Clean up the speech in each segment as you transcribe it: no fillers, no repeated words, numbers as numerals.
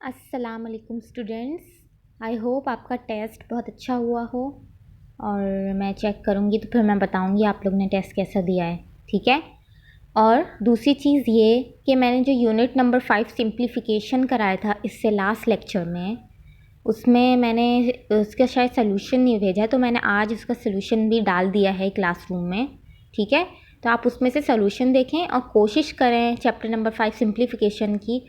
अस्सलाम वालेकुम students. I hope आपका टेस्ट बहुत अच्छा हुआ हो और मैं चेक करूँगी तो फिर मैं बताऊँगी आप लोग ने टेस्ट कैसा दिया है, ठीक है। और दूसरी चीज़ ये कि मैंने जो यूनिट नंबर 5 सिंप्लीफिकेशन कराया था इससे लास्ट लेक्चर में, उसमें मैंने उसका शायद सलूशन नहीं भेजा है, तो मैंने आज उसका सलूशन भी डाल दिया है क्लासरूम में, ठीक है। तो आप उसमें से सलूशन देखें और कोशिश करें चैप्टर नंबर 5 सिंप्लीफिकेशन की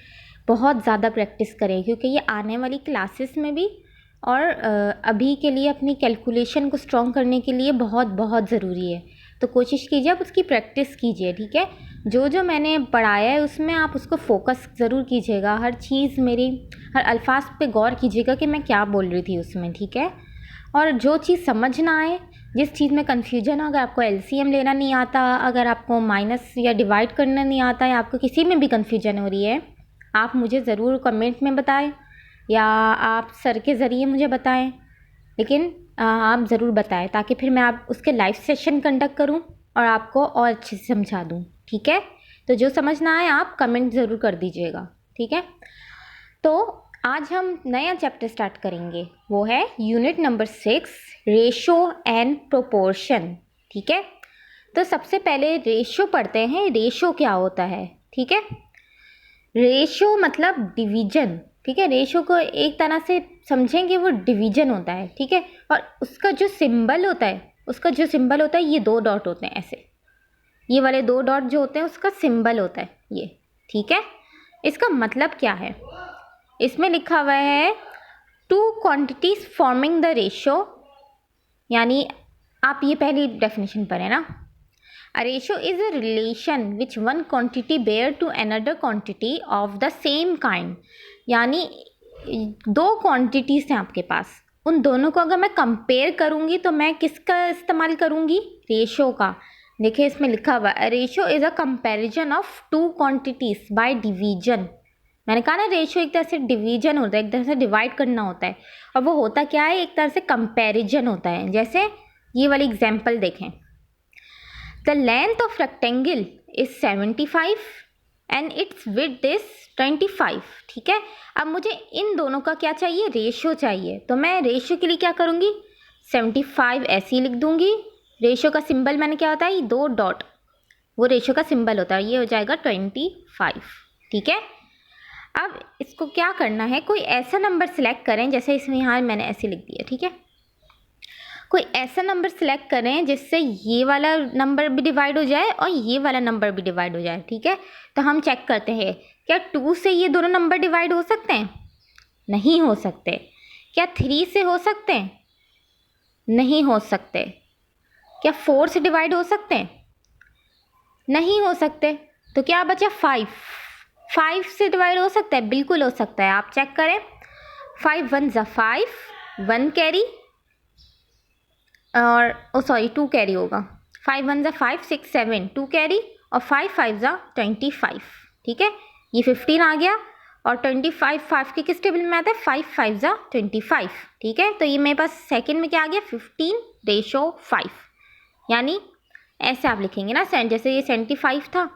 बहुत ज़्यादा प्रैक्टिस करें, क्योंकि ये आने वाली क्लासेस में भी और अभी के लिए अपनी कैलकुलेशन को स्ट्रॉन्ग करने के लिए बहुत बहुत ज़रूरी है। तो कोशिश कीजिए आप उसकी प्रैक्टिस कीजिए, ठीक है। जो जो मैंने पढ़ाया है उसमें आप उसको फोकस ज़रूर कीजिएगा, हर चीज़ मेरी हर अल्फाज पे गौर कीजिएगा कि मैं क्या बोल रही थी उसमें, ठीक है। और जो चीज़ समझ ना आए, जिस चीज़ में कन्फ्यूजन हो, अगर आपको एलसीएम लेना नहीं आता, अगर आपको माइनस या डिवाइड करना नहीं आता, या आपको किसी में भी कन्फ्यूजन हो रही है, आप मुझे ज़रूर कमेंट में बताएं या आप सर के ज़रिए मुझे बताएं, लेकिन आप ज़रूर बताएं ताकि फिर मैं आप उसके लाइव सेशन कंडक्ट करूं और आपको और अच्छे से समझा दूं, ठीक है। तो जो समझ ना आए आप कमेंट ज़रूर कर दीजिएगा, ठीक है। तो आज हम नया चैप्टर स्टार्ट करेंगे, वो है unit number 6 ratio and proportion, ठीक है। तो सबसे पहले रेशो पढ़ते हैं, रेशो क्या होता है, ठीक है। रेशो मतलब डिवीजन, ठीक है। रेशो को एक तरह से समझेंगे वो डिवीजन होता है, ठीक है। और उसका जो सिंबल होता है, ये 2 डॉट होते हैं ऐसे, ये वाले 2 डॉट जो होते हैं उसका सिंबल होता है ये, ठीक है। इसका मतलब क्या है, इसमें लिखा हुआ है 2 क्वांटिटीज फॉर्मिंग द रेशो, यानी आप ये पहली डेफिनेशन पढ़े ना। A ratio is a relation which one quantity bear to another quantity of the same kind, यानी 2 क्वांटिटीज़ हैं आपके पास, उन दोनों को अगर मैं कंपेयर करूँगी तो मैं किसका इस्तेमाल करूँगी, रेशो का। देखिए इसमें लिखा हुआ है ratio is a comparison of 2 quantities by division. मैंने कहा ना रेशो एक तरह से डिवीजन होता है, एक तरह से डिवाइड करना होता है, और वो होता क्या है, एक तरह से कंपैरिजन होता है। जैसे ये वाली एग्जाम्पल देखें, The length of rectangle is 75 and its width is 25, ठीक है। अब मुझे इन दोनों का क्या चाहिए, रेशो चाहिए। तो मैं रेशो के लिए क्या करूँगी, 75 ऐसे ही लिख दूँगी। रेशो का सिंबल मैंने क्या होता है, ये 2 डॉट, वो रेशो का सिंबल होता है, ये हो जाएगा 25, ठीक है। अब इसको क्या करना है, कोई ऐसा नंबर सिलेक्ट करें, जैसे इसमें यहाँ मैंने ऐसे लिख दिया, ठीक है। कोई ऐसा नंबर सिलेक्ट करें जिससे ये वाला नंबर भी डिवाइड हो जाए और ये वाला नंबर भी डिवाइड हो जाए, ठीक है। तो हम चेक करते हैं, क्या 2 से ये दोनों नंबर डिवाइड हो सकते हैं, नहीं हो सकते। क्या 3 से हो सकते हैं, नहीं हो सकते। क्या 4 से डिवाइड हो सकते हैं, नहीं हो सकते। तो क्या बचा 5 से डिवाइड हो सकता है, बिल्कुल हो सकता है, आप चेक करें। 5 1 ज़ा 5, 1 कैरी, और 2 कैरी होगा। 5 1 ज़ा 5 6 7 2 कैरी, और 5 5 ज़ा 25, ठीक है। ये 15 आ गया, और 25 5 के किस टेबल में आता है, 5 5 ज़ा 25, ठीक है। तो ये मेरे पास सेकंड में क्या आ गया, 15 रेशो 5, यानी ऐसे आप लिखेंगे ना, जैसे ये 75 था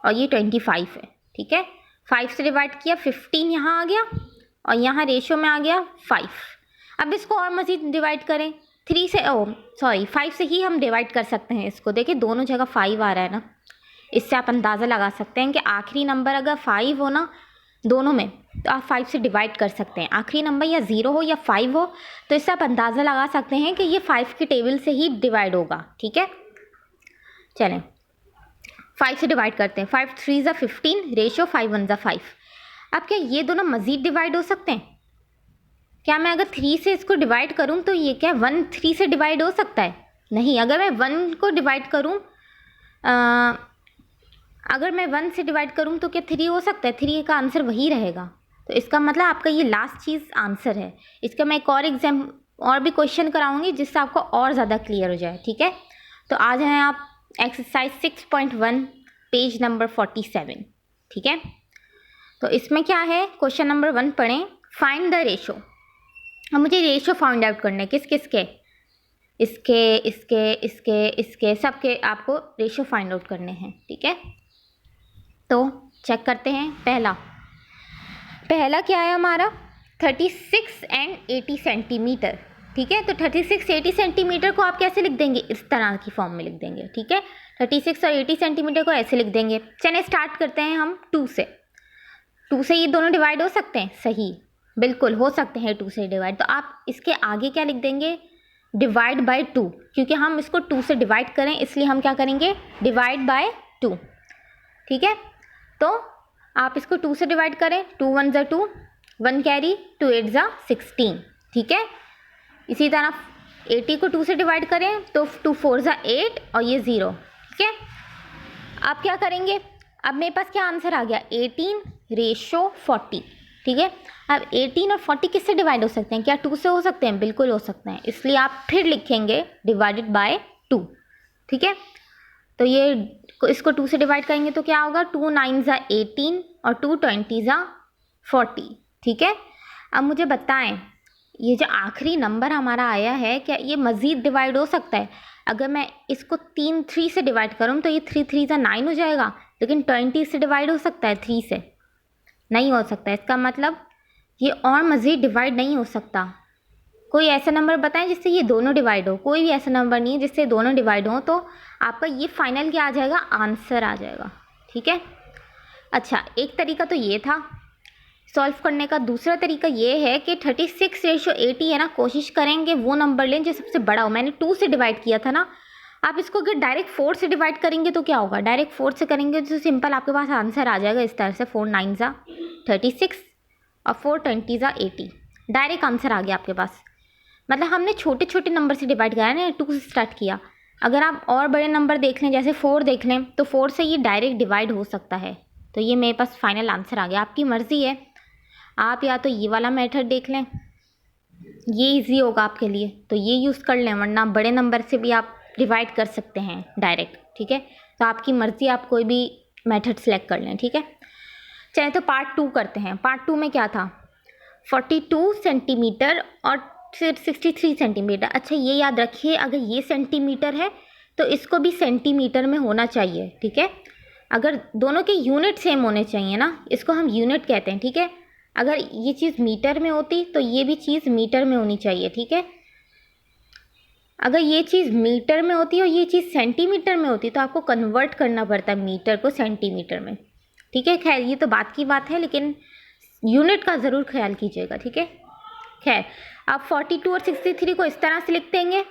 और ये 25 है, ठीक है। 5 से डिवाइड किया, 15 यहाँ आ गया, और यहाँ रेशो में आ गया 5। अब इसको और मज़ीद डिवाइड करें, 5 से ही हम डिवाइड कर सकते हैं इसको। देखिए दोनों जगह 5 आ रहा है ना, इससे आप अंदाज़ा लगा सकते हैं कि आखिरी नंबर अगर 5 हो ना दोनों में, तो आप 5 से डिवाइड कर सकते हैं। आखिरी नंबर या 0 हो या 5 हो, तो इससे आप अंदाज़ा लगा सकते हैं कि ये 5 के टेबल से ही डिवाइड होगा, ठीक है। चलें 5 से डिवाइड करते हैं, 5 3 ज़ा 15 रेशो 5 1 ज़ा 5। अब क्या ये दोनों मज़ीद डिवाइड हो सकते हैं, क्या मैं अगर 3 से इसको डिवाइड करूं तो ये क्या 1 3 से डिवाइड हो सकता है, नहीं। अगर मैं 1 को डिवाइड करूं, अगर मैं 1 से डिवाइड करूं तो क्या 3 हो सकता है, 3 का आंसर वही रहेगा। तो इसका मतलब आपका ये लास्ट चीज़ आंसर है। इसका मैं एक और भी क्वेश्चन कराऊंगी जिससे आपको और ज़्यादा क्लियर हो जाए, ठीक है। तो आ जाएँ आप एक्सरसाइज 6.1 पेज नंबर 47, ठीक है। तो इसमें क्या है, क्वेश्चन नंबर 1 पढ़ें, फाइंड द रेशो। अब मुझे रेशो फाइंड आउट करना है, किस किस के, इसके इसके इसके इसके सबके आपको रेशो फाइंड आउट करने हैं, ठीक है। तो चेक करते हैं, पहला क्या है हमारा 36 एंड 80 सेंटीमीटर, ठीक है। तो 36 80 सेंटीमीटर को आप कैसे लिख देंगे, इस तरह की फॉर्म में लिख देंगे, ठीक है। 36 और 80 सेंटीमीटर को ऐसे लिख देंगे। चलिए स्टार्ट करते हैं हम 2 से। 2 से ये दोनों डिवाइड हो सकते हैं, सही, बिल्कुल हो सकते हैं 2 से डिवाइड। तो आप इसके आगे क्या लिख देंगे, डिवाइड बाय 2, क्योंकि हम इसको 2 से डिवाइड करें इसलिए हम क्या करेंगे, डिवाइड बाय 2, ठीक है। तो आप इसको 2 से डिवाइड करें, 2 1 ज़ा 2, 1 कैरी, 2 8 ज़ा 16, ठीक है। इसी तरह 80 को 2 से डिवाइड करें तो 2 4 ज़ा 8 और ये 0, ठीक है। आप क्या करेंगे, अब मेरे पास क्या आंसर आ गया, 18:40, ठीक है। अब 18 और 40 किससे डिवाइड हो सकते हैं, क्या 2 से हो सकते हैं, बिल्कुल हो सकते हैं, इसलिए आप फिर लिखेंगे डिवाइडेड बाय 2, ठीक है। तो ये इसको 2 से डिवाइड करेंगे तो क्या होगा, 2 9 ज़ा 18 और 2 20 ज़ा 40, ठीक है। अब मुझे बताएं, ये जो आखिरी नंबर हमारा आया है, क्या ये मज़ीद डिवाइड हो सकता है। अगर मैं इसको 3 से डिवाइड करूँ तो ये 3 3 ज़ा 9 हो जाएगा, लेकिन 20 से डिवाइड हो सकता है, 3 से नहीं हो सकता। इसका मतलब ये और मज़ीद डिवाइड नहीं हो सकता। कोई ऐसा नंबर बताएं जिससे ये दोनों डिवाइड हो, कोई भी ऐसा नंबर नहीं है जिससे दोनों डिवाइड हो, तो आपका ये फाइनल क्या आ जाएगा, आंसर आ जाएगा, ठीक है। अच्छा, एक तरीका तो ये था सॉल्व करने का। दूसरा तरीका ये है कि 36:80 है ना, कोशिश करेंगे वो नंबर लें जो सबसे बड़ा हो। मैंने 2 से डिवाइड किया था ना, आप इसको अगर डायरेक्ट 4 से डिवाइड करेंगे तो क्या होगा, डायरेक्ट 4 से करेंगे तो सिंपल आपके पास आंसर आ जाएगा इस तरह से, 4 9 ज़ा 36 और 4 20 ज़ा 80, डायरेक्ट आंसर आ गया आपके पास। मतलब हमने छोटे छोटे नंबर से डिवाइड किया है ना, 2 से स्टार्ट किया। अगर आप और बड़े नंबर देख लें, जैसे 4 देख लें, तो 4 से ये डायरेक्ट डिवाइड हो सकता है। तो ये मेरे पास फाइनल आंसर आ गया। आपकी मर्ज़ी है, आप या तो ये वाला मेथड देख लें, ये इजी होगा आपके लिए तो ये यूज़ कर लें, वरना बड़े नंबर से भी आप डिवाइड कर सकते हैं डायरेक्ट, ठीक है। तो आपकी मर्ज़ी, आप कोई भी मेथड सेलेक्ट कर लें, ठीक है। चलिए तो पार्ट 2 करते हैं। पार्ट 2 में क्या था, 42 सेंटीमीटर और 63 सेंटीमीटर। अच्छा, ये याद रखिए, अगर ये सेंटीमीटर है तो इसको भी सेंटीमीटर में होना चाहिए, ठीक है। अगर दोनों के यूनिट सेम होने चाहिए ना, इसको हम यूनिट कहते हैं, ठीक है। अगर ये चीज़ मीटर में होती तो ये भी चीज़ मीटर में होनी चाहिए, ठीक है। अगर ये चीज़ मीटर में होती और ये चीज़ सेंटीमीटर में होती तो आपको कन्वर्ट करना पड़ता है मीटर को सेंटीमीटर में, ठीक है। खैर ये तो बात की बात है, लेकिन यूनिट का ज़रूर ख्याल कीजिएगा, ठीक है। खैर, आप 42 और 63 को इस तरह से लिख देंगे,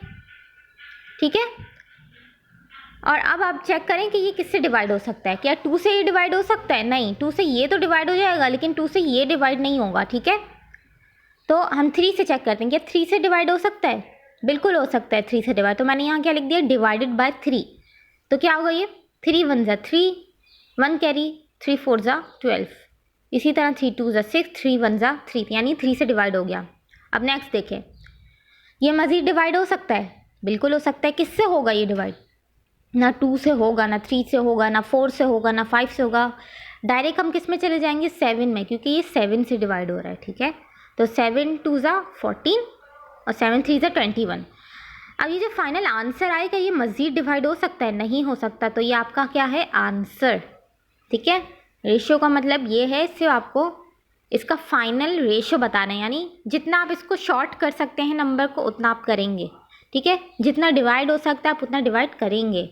ठीक है। और अब आप चेक करें कि ये किससे डिवाइड हो सकता है, क्या 2 से ये डिवाइड हो सकता है, नहीं, 2 से ये तो डिवाइड हो जाएगा लेकिन 2 से ये डिवाइड नहीं होगा, ठीक है। तो हम 3 से चेक करते हैं, क्या 3 से डिवाइड हो सकता है, बिल्कुल हो सकता है 3 से डिवाइड। तो मैंने यहाँ क्या लिख दिया, डिवाइडेड बाय 3। तो क्या होगा, ये 3 1 ज़ा 3, 1 कैरी, 3 4 ज़ा 12, इसी तरह 3 2 ज़ा 6, 3 1 ज़ा 3, यानी 3 से डिवाइड हो गया। अब नेक्स्ट देखें, ये मज़ीद डिवाइड हो सकता है, बिल्कुल हो सकता है। किससे होगा ये डिवाइड, ना 2 से होगा, ना 3 से होगा, ना 4 से होगा, ना 5 से होगा। डायरेक्ट हम किस में चले जाएंगे, 7 में, क्योंकि ये 7 से डिवाइड हो रहा है, ठीक है। तो 7 2 ज़ा 14 और 7 3 ज़ा 21। अब ये जो फाइनल आंसर आएगा, ये मज़ीद डिवाइड हो सकता है, नहीं हो सकता। तो ये आपका क्या है, आंसर, ठीक है। रेशियो का मतलब ये है, सिर्फ आपको इसका फाइनल रेशियो बताना है, यानी जितना आप इसको शॉर्ट कर सकते हैं नंबर को उतना आप करेंगे, ठीक है। जितना डिवाइड हो सकता है आप उतना डिवाइड करेंगे।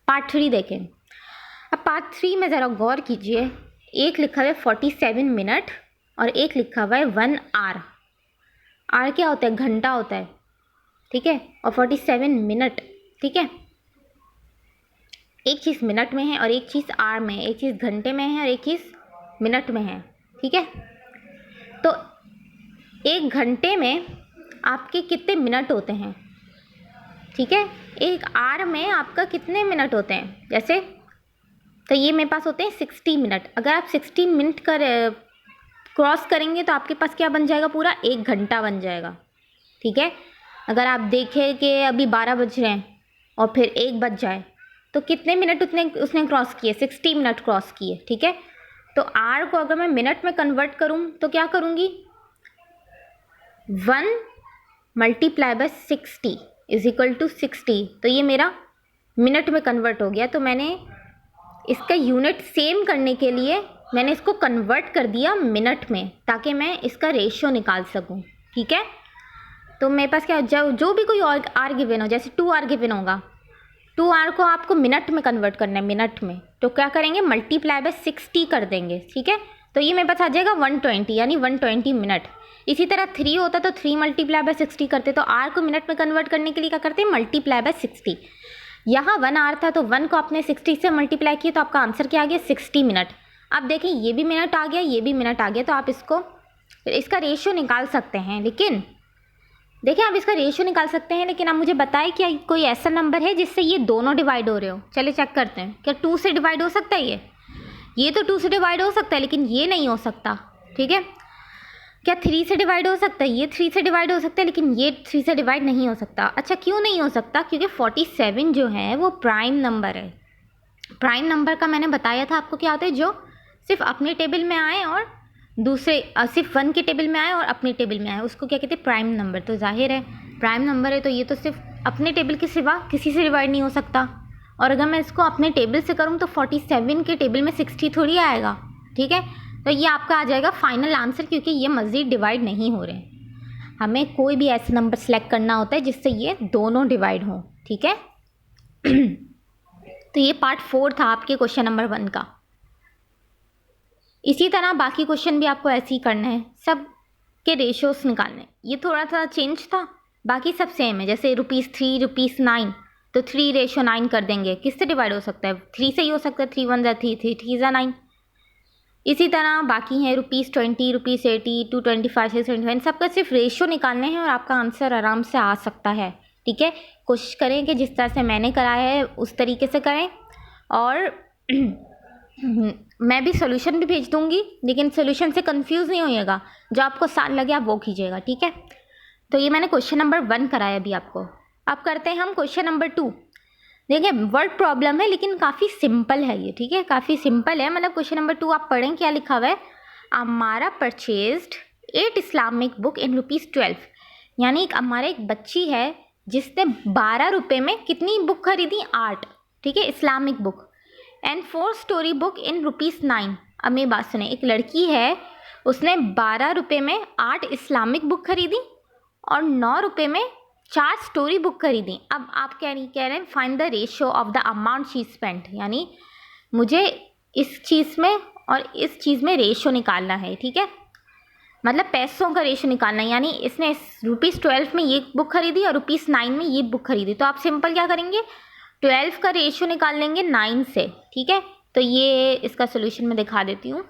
पार्ट 3 देखें। अब पार्ट 3 में ज़रा गौर कीजिए, एक लिखा हुआ है 47 मिनट और एक लिखा हुआ है 1 आवर। आवर क्या होता है, घंटा होता है, ठीक है। और 47 मिनट, ठीक है। एक चीज़ मिनट में है और एक चीज़ आवर में है, एक चीज़ घंटे में है और एक चीज़ मिनट में है, ठीक है। तो एक घंटे में आपके कितने मिनट होते हैं, ठीक है। एक आवर में आपका कितने मिनट होते हैं, जैसे तो ये मेरे पास होते हैं 60 मिनट। अगर आप 60 मिनट क्रॉस करेंगे तो आपके पास क्या बन जाएगा, पूरा 1 घंटा बन जाएगा, ठीक है। अगर आप देखें कि अभी 12 बज रहे हैं और फिर 1 बज जाए तो कितने मिनट उसने क्रॉस किए, 60 मिनट क्रॉस किए, ठीक है। तो आर को अगर मैं मिनट में कन्वर्ट करूँ तो क्या करूँगी, 1 multiply by 60 is equal to 60। तो ये मेरा मिनट में कन्वर्ट हो गया। तो मैंने इसका यूनिट सेम करने के लिए मैंने इसको कन्वर्ट कर दिया मिनट में ताकि मैं इसका रेशियो निकाल सकूं, ठीक है। तो मेरे पास क्या, जो भी कोई और आर गिवन हो, जैसे 2R गिवन होगा, 2R को आपको मिनट में कन्वर्ट करना है, मिनट में। तो क्या करेंगे, मल्टीप्लाई बाय 60 कर देंगे, ठीक है। तो ये मेरे पास आ जाएगा 120, यानी 120 मिनट। इसी तरह 3 होता तो 3 मल्टीप्लाई बाय 60 करते, तो R को मिनट में कन्वर्ट करने के लिए क्या करते हैं, मल्टीप्लाई बाय 60। यहाँ 1 R था तो 1 को आपने 60 से मल्टीप्लाई किया, तो आपका आंसर क्या आ गया, 60 मिनट। अब देखिए ये भी मिनट आ गया, ये भी मिनट आ गया, तो आप इसका रेशियो निकाल सकते हैं। लेकिन देखिए आप इसका रेशियो निकाल सकते हैं, लेकिन आप मुझे बताएं क्या कोई ऐसा नंबर है जिससे ये दोनों डिवाइड हो रहे हो। चलिए चेक करते हैं, क्या 2 से डिवाइड हो सकता है ये तो 2 से डिवाइड हो सकता है, लेकिन ये नहीं हो सकता, ठीक है। क्या 3 से डिवाइड हो सकता है, ये 3 से डिवाइड हो सकता है, लेकिन ये 3 से डिवाइड नहीं हो सकता। अच्छा क्यों नहीं हो सकता, क्योंकि 47 जो है वो प्राइम नंबर है। प्राइम नंबर का मैंने बताया था आपको क्या होता है, जो सिर्फ अपने टेबल में आए और दूसरे सिर्फ 1 के टेबल में आए और अपने टेबल में आए, उसको क्या कहते हैं, प्राइम नंबर। तो जाहिर है प्राइम नंबर है तो ये तो सिर्फ अपने टेबल के सिवा किसी से डिवाइड नहीं हो सकता। और अगर मैं इसको अपने टेबल से करूँ तो 47 के टेबल में 60 थोड़ी आएगा, ठीक है। तो ये आपका आ जाएगा फाइनल आंसर, क्योंकि ये मज़ीद डिवाइड नहीं हो रहे। हमें कोई भी ऐसा नंबर सेलेक्ट करना होता है जिससे ये दोनों डिवाइड हों, ठीक है। तो ये पार्ट 4 था आपके क्वेश्चन नंबर 1 का। इसी तरह बाकी क्वेश्चन भी आपको ऐसे ही करना है, सब के रेशियोस निकालने। ये थोड़ा सा चेंज था, बाकी सब सेम है। जैसे ₹3 ₹9, तो 3:9 कर देंगे। किससे डिवाइड हो सकता है, 3 से ही हो सकता है, 3 1 3 3 3 9। इसी तरह बाकी हैं ₹20 ₹80 225 625, सबका सिर्फ रेशियो निकालने हैं और आपका आंसर आराम से आ सकता है, ठीक है। कोशिश करें कि जिस तरह से मैंने कराया है उस तरीके से करें, और मैं भी सोल्यूशन भी भेज दूंगी, लेकिन सोल्यूशन से कंफ्यूज नहीं होइएगा, जो आपको आसान लगे आप वो कीजिएगा, ठीक है। तो ये मैंने क्वेश्चन नंबर 1 कराया अभी आपको। अब करते हैं हम क्वेश्चन नंबर 2। देखिए वर्ड प्रॉब्लम है लेकिन काफ़ी सिंपल है ये, ठीक है, काफ़ी सिंपल है। मतलब क्वेश्चन नंबर 2 आप पढ़ें क्या लिखा हुआ है, अमारा परचेज्ड 8 इस्लामिक बुक इन ₹12। यानी हमारे एक बच्ची है जिसने 12 रुपये में कितनी बुक खरीदी, 8, ठीक है, Islamic book. And 4 story book in ₹9। अब मेरी बात सुने, एक लड़की है उसने 12 रुपये में 8 इस्लामिक बुक खरीदी और 9 रुपये में 4 स्टोरी बुक खरीदी। अब आप कह रहे हैं find the ratio of the amount she spent, यानी मुझे इस चीज़ में और इस चीज़ में रेशियो निकालना है, ठीक है, मतलब पैसों का रेशियो निकालना है। यानी इसने ₹12 में ये बुक खरीदी और ₹9 में ये बुक खरीदी, तो आप सिंपल क्या करेंगे, 12 का रेशियो निकाल लेंगे 9 से, ठीक है। तो ये इसका सोल्यूशन मैं दिखा देती हूँ,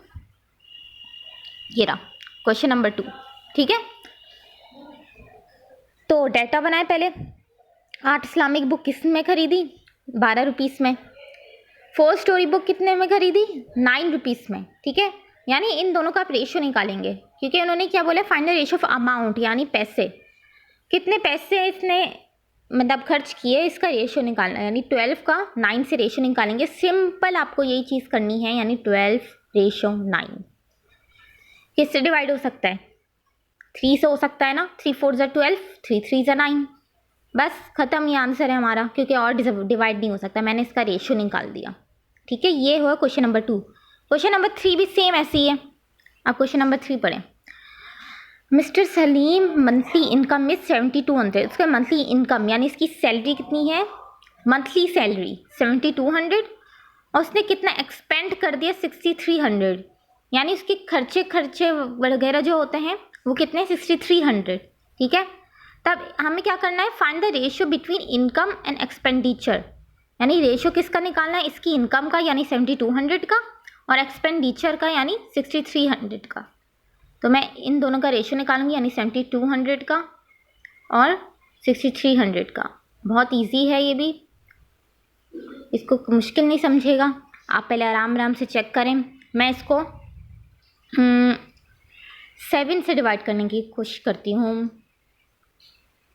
ये रहा क्वेश्चन नंबर 2, ठीक है। तो डाटा बनाए पहले, 8 इस्लामिक बुक किस में खरीदी, 12 रुपीस में। 4 स्टोरी बुक कितने में खरीदी, 9 रुपीस में, ठीक है। यानी इन दोनों का आप रेशियो निकालेंगे, क्योंकि उन्होंने क्या बोला, find the ratio of amount, यानी पैसे, कितने पैसे इसने मतलब खर्च किए, इसका रेशियो निकालना है। यानी 12 का 9 से रेशियो निकालेंगे। सिंपल आपको यही चीज़ करनी है, यानी 12:9 किससे डिवाइड हो सकता है, 3 से हो सकता है ना, 3 4 12, 3 3 9, बस ख़त्म, ये आंसर है हमारा, क्योंकि और डिवाइड नहीं हो सकता। मैंने इसका रेशियो निकाल दिया, ठीक है। ये हुआ क्वेश्चन नंबर 2। क्वेश्चन नंबर 3 भी सेम ऐसी ही है। आप क्वेश्चन नंबर 3 पढ़ें। Mister Salim monthly income is 7200। उसका मंथली इनकम यानी इसकी सैलरी कितनी है, मंथली सैलरी 7200, और उसने कितना एक्सपेंड कर दिया 6300, यानी उसके खर्चे वगैरह जो होते हैं वो कितने 6300, ठीक है। तब हमें क्या करना है, find the ratio between income and expenditure, यानी रेशियो किसका निकालना है, इसकी इनकम का यानी 7200 का, और एक्सपेंडिचर का यानी 6300 का। तो मैं इन दोनों का रेशियो निकालूंगी, यानी 7200 का और 6300 का। बहुत इजी है ये भी, इसको मुश्किल नहीं समझेगा। आप पहले आराम आराम से चेक करें। मैं इसको 7 से डिवाइड करने की कोशिश करती हूँ,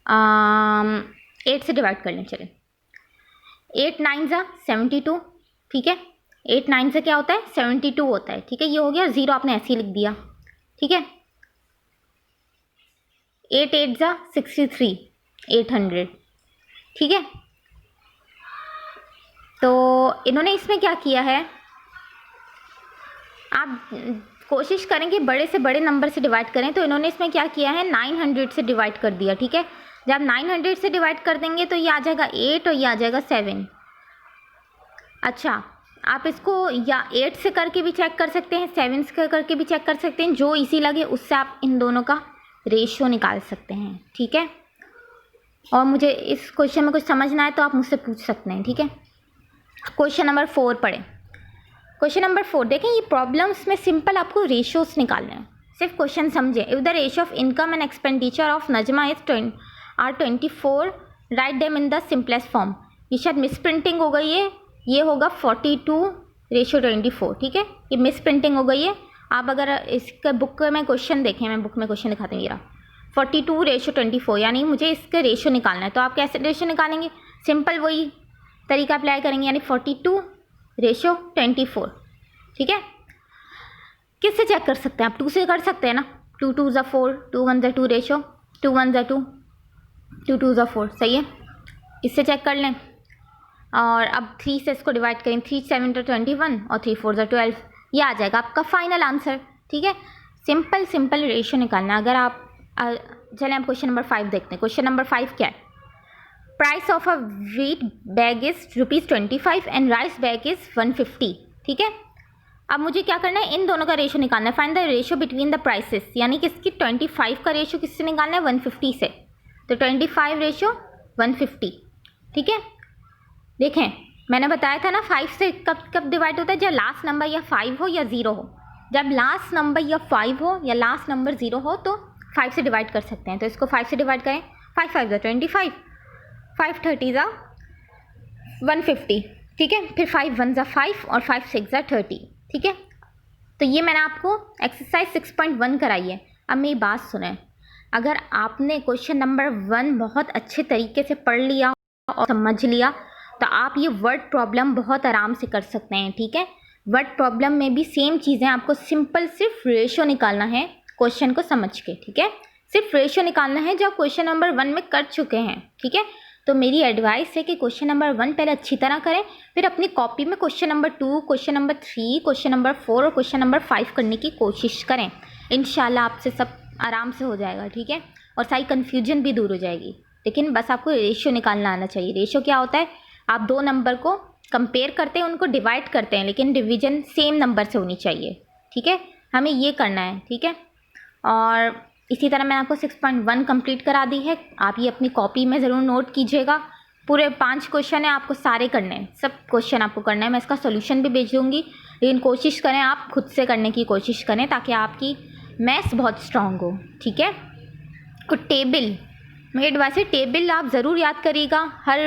8 से डिवाइड कर लें, चलें। 8 9 ज़ा 72, ठीक है, 8 9 से क्या होता है 72 होता है, ठीक है। ये हो गया, 0 आपने ऐसे ही लिख दिया, ठीक है। 8 8 ज़ा 63, 800, ठीक है। तो इन्होंने इसमें क्या किया है, आप कोशिश करें कि बड़े से बड़े नंबर से डिवाइड करें। तो इन्होंने इसमें क्या किया है, 900 से डिवाइड कर दिया, ठीक है। जब 900 से डिवाइड कर देंगे तो ये आ जाएगा 8 और ये आ जाएगा 7। अच्छा, आप इसको या 8 से करके भी चेक कर सकते हैं, 7 से करके भी चेक कर सकते हैं, जो इजी लगे उससे आप इन दोनों का रेशियो निकाल सकते हैं, ठीक है। और मुझे इस क्वेश्चन में कुछ समझना है तो आप मुझसे पूछ सकते हैं, ठीक है। क्वेश्चन नंबर 4 पढ़ें। क्वेश्चन नंबर 4 देखें, ये प्रॉब्लम्स में सिंपल आपको रेशियोज निकालने हैं, सिर्फ क्वेश्चन समझे। If the ratio of income and expenditure of Najma is 24, write them in the simplest form. ये शायद मिस प्रिंटिंग हो गई है, ये होगा 42:24, ठीक है। ये मिस प्रिंटिंग हो गई है। आप अगर इसके बुक में क्वेश्चन देखें, मैं बुक में क्वेश्चन दिखाती हूँ, 42:24, यानी मुझे इसका रेशियो निकालना है। तो आप कैसे रेशियो निकालेंगे, सिंपल वही तरीका अप्लाई करेंगे, यानी 42:24, ठीक है। किससे चेक कर सकते हैं आप, 2 से कर सकते हैं ना, 2 2 ज़ा 4, 2 1 ज़ा 2 रेशियो, 2 1 ज़ा 2, 2 2 ज़ा 4, सही है। इससे चेक कर लें। और अब 3 से इसको डिवाइड करें, 3 7 × 21 और 3 4 = 12, ये आ जाएगा आपका फाइनल आंसर, ठीक है। सिंपल रेशियो निकालना। अगर आप चलें आप क्वेश्चन नंबर 5 देखते हैं। क्वेश्चन नंबर 5 क्या है, price of a wheat bag is ₹25 and rice bag is 150, ठीक है। अब मुझे क्या करना है, इन दोनों का रेशियो निकालना है। Find the ratio between the prices, यानी कि इसकी 25 का रेशियो किससे निकालना है, 150 से। तो 25:150, ठीक है। देखें, मैंने बताया था ना 5 से कब डिवाइड होता है, जब लास्ट नंबर या 5 हो या 0 हो। जब लास्ट नंबर या 5 हो या लास्ट नंबर 0 हो तो 5 से डिवाइड कर सकते हैं। तो इसको 5 से डिवाइड करें, 5 5 = 25, 5 30 = 150, ठीक है। फिर 5 1 = 5 और 5 6 = 30, ठीक है। तो ये मैंने आपको एक्सरसाइज 6.1 कराई है। अब मेरी बात सुनें, अगर आपने क्वेश्चन नंबर 1 बहुत अच्छे तरीके से पढ़ लिया और समझ लिया तो आप ये वर्ड प्रॉब्लम बहुत आराम से कर सकते हैं, ठीक है। वर्ड प्रॉब्लम में भी सेम चीज़ें, आपको सिंपल सिर्फ रेशियो निकालना है क्वेश्चन को समझ के, ठीक है। सिर्फ रेशियो निकालना है जो आप क्वेश्चन नंबर 1 में कर चुके हैं, ठीक है। तो मेरी एडवाइस है कि क्वेश्चन नंबर 1 पहले अच्छी तरह करें, फिर अपनी कॉपी में question number 2, question number 3, question number 4 और क्वेश्चन नंबर 5 करने की कोशिश करें। इंशाल्लाह आपसे सब आराम से हो जाएगा, ठीक है। और सारी कन्फ्यूजन भी दूर हो जाएगी। लेकिन बस आपको रेशियो निकालना आना चाहिए। रेशियो क्या होता है, आप 2 नंबर को कंपेयर करते हैं, उनको डिवाइड करते हैं, लेकिन डिवीजन सेम नंबर से होनी चाहिए, ठीक है। हमें ये करना है, ठीक है। और इसी तरह मैंने आपको 6.1 कंप्लीट करा दी है। आप ये अपनी कॉपी में ज़रूर नोट कीजिएगा। पूरे 5 क्वेश्चन हैं, आपको सारे करने हैं, सब क्वेश्चन आपको करना है। मैं इसका सोल्यूशन भी भेज दूँगी, लेकिन कोशिश करें आप खुद से करने की कोशिश करें ताकि आपकी मैथ्स बहुत स्ट्रांग हो, ठीक है। तो टेबल, मेरी एडवाइस है, टेबल आप ज़रूर याद करिएगा। हर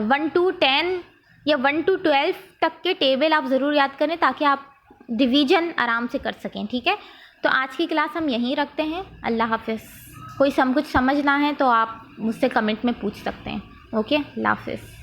1 to 10 या 1 to 12 तक के टेबल आप ज़रूर याद करें ताकि आप डिवीज़न आराम से कर सकें, ठीक है। तो आज की क्लास हम यहीं रखते हैं। अल्लाह हाफ़िज़। कोई कुछ समझना है तो आप मुझसे कमेंट में पूछ सकते हैं। ओके, अल्लाह हाफ़िज़।